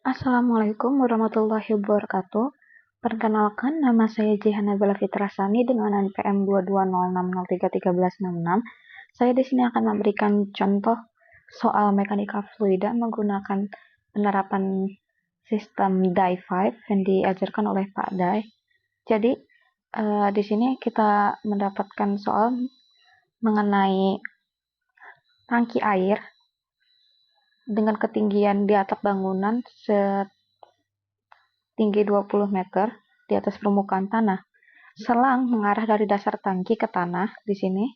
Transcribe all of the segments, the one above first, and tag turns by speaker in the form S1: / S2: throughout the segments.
S1: Assalamualaikum warahmatullahi wabarakatuh. Perkenalkan, nama saya Jihana Bella Fitrasani dengan NPM 22060331366. Saya di sini akan memberikan contoh soal mekanika fluida menggunakan penerapan sistem Die5 yang diajarkan oleh Pak Dai. Jadi, di sini kita mendapatkan soal mengenai tangki air dengan ketinggian di atap bangunan tinggi 20 meter di atas permukaan tanah. Selang mengarah dari dasar tangki ke tanah di sini.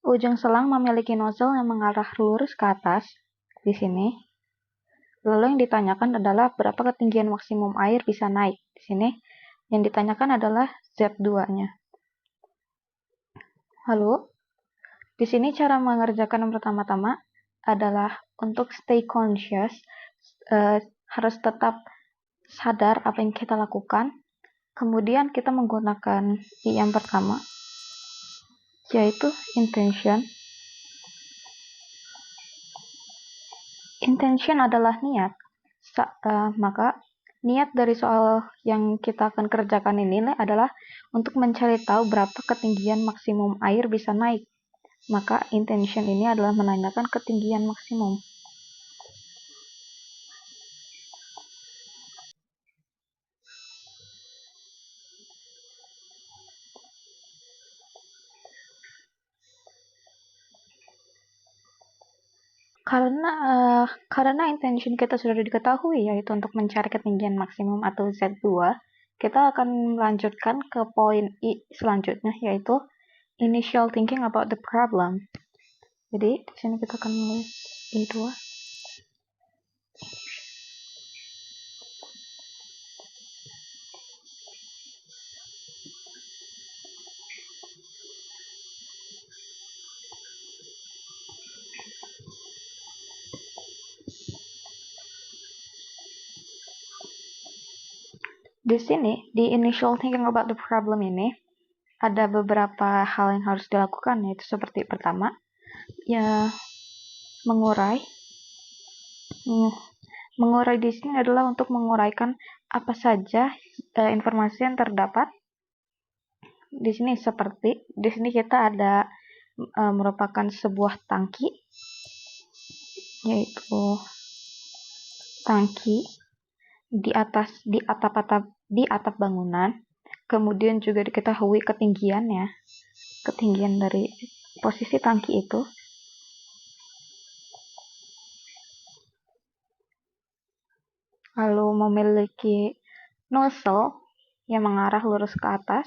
S1: Ujung selang memiliki nozzle yang mengarah lurus ke atas di sini. Lalu yang ditanyakan adalah berapa ketinggian maksimum air bisa naik di sini. Yang ditanyakan adalah Z2-nya. Lalu di sini cara mengerjakan yang pertama-tama adalah untuk stay conscious, harus tetap sadar apa yang kita lakukan. Kemudian kita menggunakan yang pertama, yaitu intention. Intention adalah niat. Maka niat dari soal yang kita akan kerjakan ini adalah untuk mencari tahu berapa ketinggian maksimum air bisa naik. Maka intention ini adalah menandakan ketinggian maksimum. Karena intention kita sudah diketahui, yaitu untuk mencari ketinggian maksimum atau Z2, kita akan melanjutkan ke poin I selanjutnya, yaitu initial thinking about the problem. Jadi di sini kita akan menulis I2. Di sini, di initial thinking about the problem ini, ada beberapa hal yang harus dilakukan, yaitu seperti pertama, ya mengurai. Mengurai di sini adalah untuk menguraikan apa saja informasi yang terdapat di sini. Seperti di sini kita ada merupakan sebuah tangki, yaitu tangki di atap bangunan. Kemudian juga diketahui ketinggiannya, ketinggian dari posisi tangki itu. Lalu memiliki nozzle yang mengarah lurus ke atas.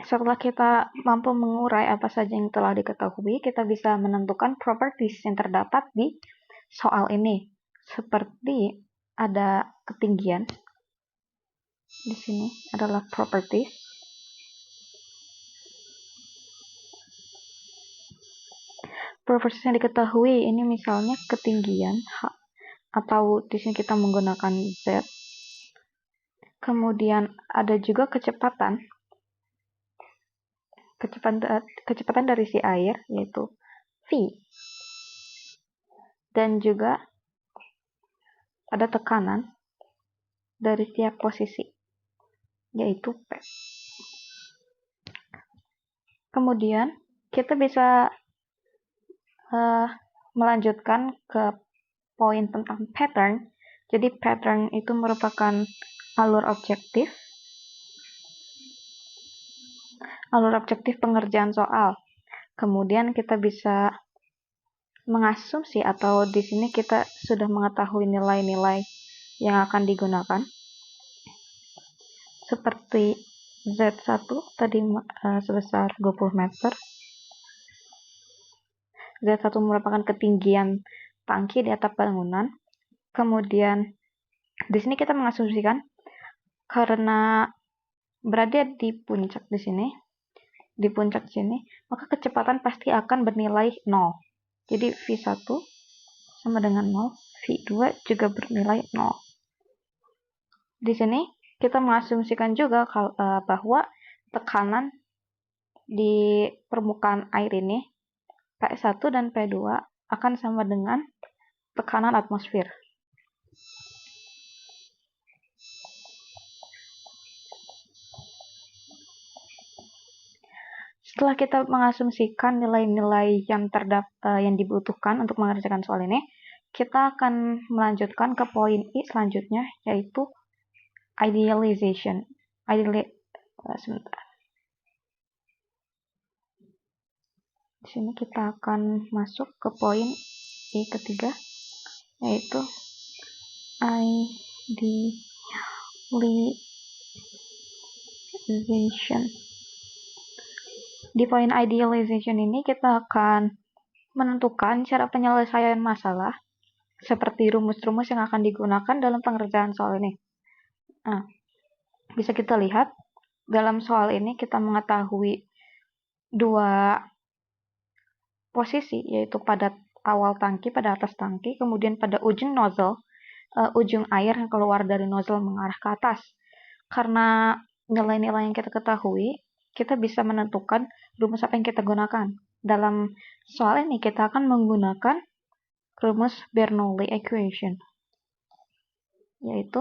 S1: Setelah kita mampu mengurai apa saja yang telah diketahui, kita bisa menentukan properties yang terdapat di soal ini. Seperti ada ketinggian. Di sini adalah properties. Properties yang diketahui ini misalnya ketinggian atau di sini kita menggunakan Z. Kemudian ada juga kecepatan dari si air, yaitu V. Dan juga ada tekanan dari tiap posisi, yaitu P. Kemudian kita bisa melanjutkan ke poin tentang pattern. Jadi pattern itu merupakan alur objektif pengerjaan soal. Kemudian kita bisa mengasumsi, atau di sini kita sudah mengetahui nilai-nilai yang akan digunakan. Seperti Z1 tadi sebesar 20 meter. Z1 merupakan ketinggian tangki di atap bangunan. Kemudian di sini kita mengasumsikan karena berada di puncak sini, maka kecepatan pasti akan bernilai 0. Jadi V1 sama dengan 0, V2 juga bernilai 0. Di sini kita mengasumsikan juga bahwa tekanan di permukaan air ini, P1 dan P2 akan sama dengan tekanan atmosfer. Setelah kita mengasumsikan nilai-nilai yang dibutuhkan untuk mengerjakan soal ini, kita akan melanjutkan ke poin I selanjutnya, yaitu idealization. Sebentar. Di sini kita akan masuk ke poin I ketiga, yaitu idealization. Di poin idealization ini kita akan menentukan cara penyelesaian masalah seperti rumus-rumus yang akan digunakan dalam pengerjaan soal ini. Nah, bisa kita lihat dalam soal ini kita mengetahui dua posisi, yaitu pada awal tangki, pada atas tangki, kemudian pada ujung nozzle, ujung air yang keluar dari nozzle mengarah ke atas. Karena nilai-nilai yang kita ketahui, kita bisa menentukan rumus apa yang kita gunakan. Dalam soal ini kita akan menggunakan rumus Bernoulli equation, yaitu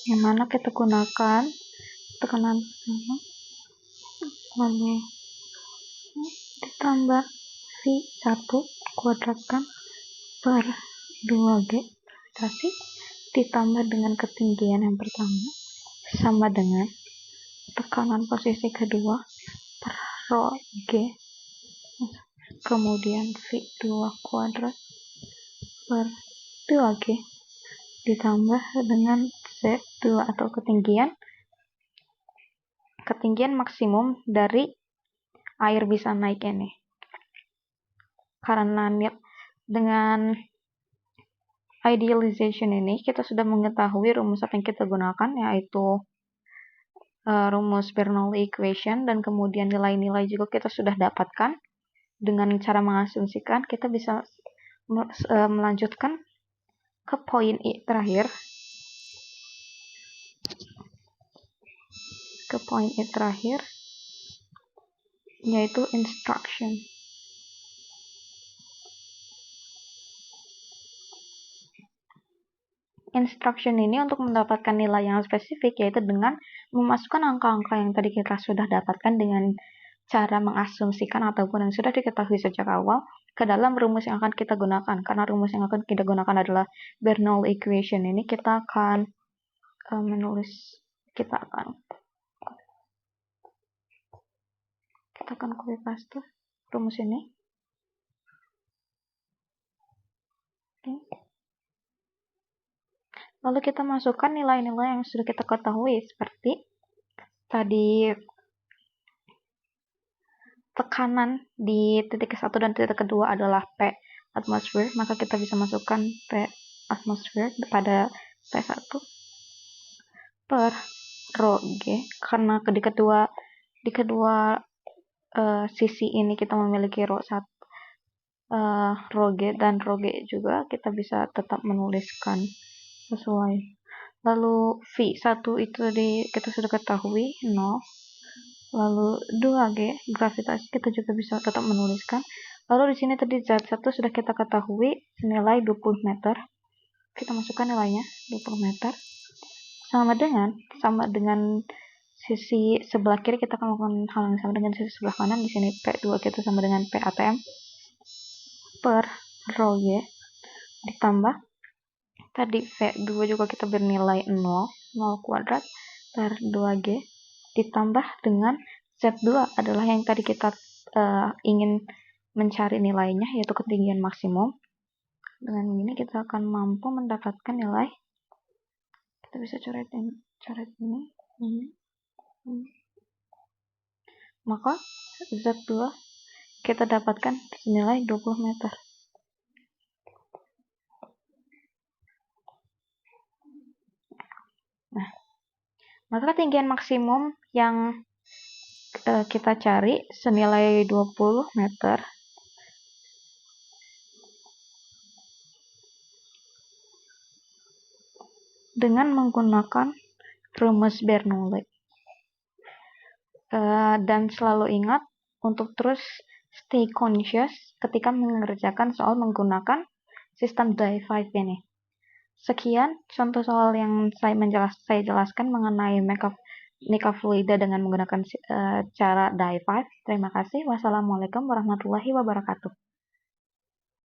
S1: yang mana kita gunakan tekanan lalu ditambah V1 kuadratkan per 2G gravitasi ditambah dengan ketinggian yang pertama sama dengan tekanan posisi kedua per rho G, kemudian V2 kuadrat per 2G ditambah dengan Z2 atau ketinggian maksimum dari air bisa naik ini. Karena dengan idealization ini kita sudah mengetahui rumus apa yang kita gunakan, yaitu rumus Bernoulli equation, dan kemudian nilai-nilai juga kita sudah dapatkan. Dengan cara mengasumsikan, kita bisa melanjutkan ke poin I terakhir. Yaitu instruction. Instruction ini untuk mendapatkan nilai yang spesifik, yaitu dengan memasukkan angka-angka yang tadi kita sudah dapatkan dengan cara mengasumsikan ataupun yang sudah diketahui sejak awal ke dalam rumus yang akan kita gunakan. Karena rumus yang akan kita gunakan adalah Bernoulli equation ini, kita akan copy paste rumus ini. Lalu kita masukkan nilai-nilai yang sudah kita ketahui, seperti tadi tekanan di titik ke-1 dan titik kedua adalah P atmosfer, maka kita bisa masukkan P atmosfer pada P1 per rho G, karena di kedua sisi ini kita memiliki rho G dan rho G juga, kita bisa tetap menuliskan sesuai. Lalu V1 itu kita sudah ketahui 0. Lalu 2G gravitasi kita juga bisa tetap menuliskan. Lalu di sini tadi Z1 sudah kita ketahui senilai 20 meter. Kita masukkan nilainya 20 meter. Sama dengan sisi sebelah kiri, kita akan melakukan hal yang sama dengan sisi sebelah kanan. Di sini P2 kita sama dengan P ATM per rho G ditambah tadi V2 juga kita bernilai 0 kuadrat per 2G ditambah dengan Z2 adalah yang tadi kita ingin mencari nilainya, yaitu ketinggian maksimum. Dengan ini kita akan mampu mendapatkan nilai. Kita bisa coret ini. Maka Z2 kita dapatkan senilai 20 meter. Nah, maka ketinggian maksimum yang kita cari senilai 20 meter dengan menggunakan rumus Bernoulli. Dan selalu ingat untuk terus stay conscious ketika mengerjakan soal menggunakan sistem die5 ini. Sekian contoh soal yang saya jelaskan mengenai Mica fluida dengan menggunakan cara die5. Terima kasih. Wassalamualaikum warahmatullahi wabarakatuh.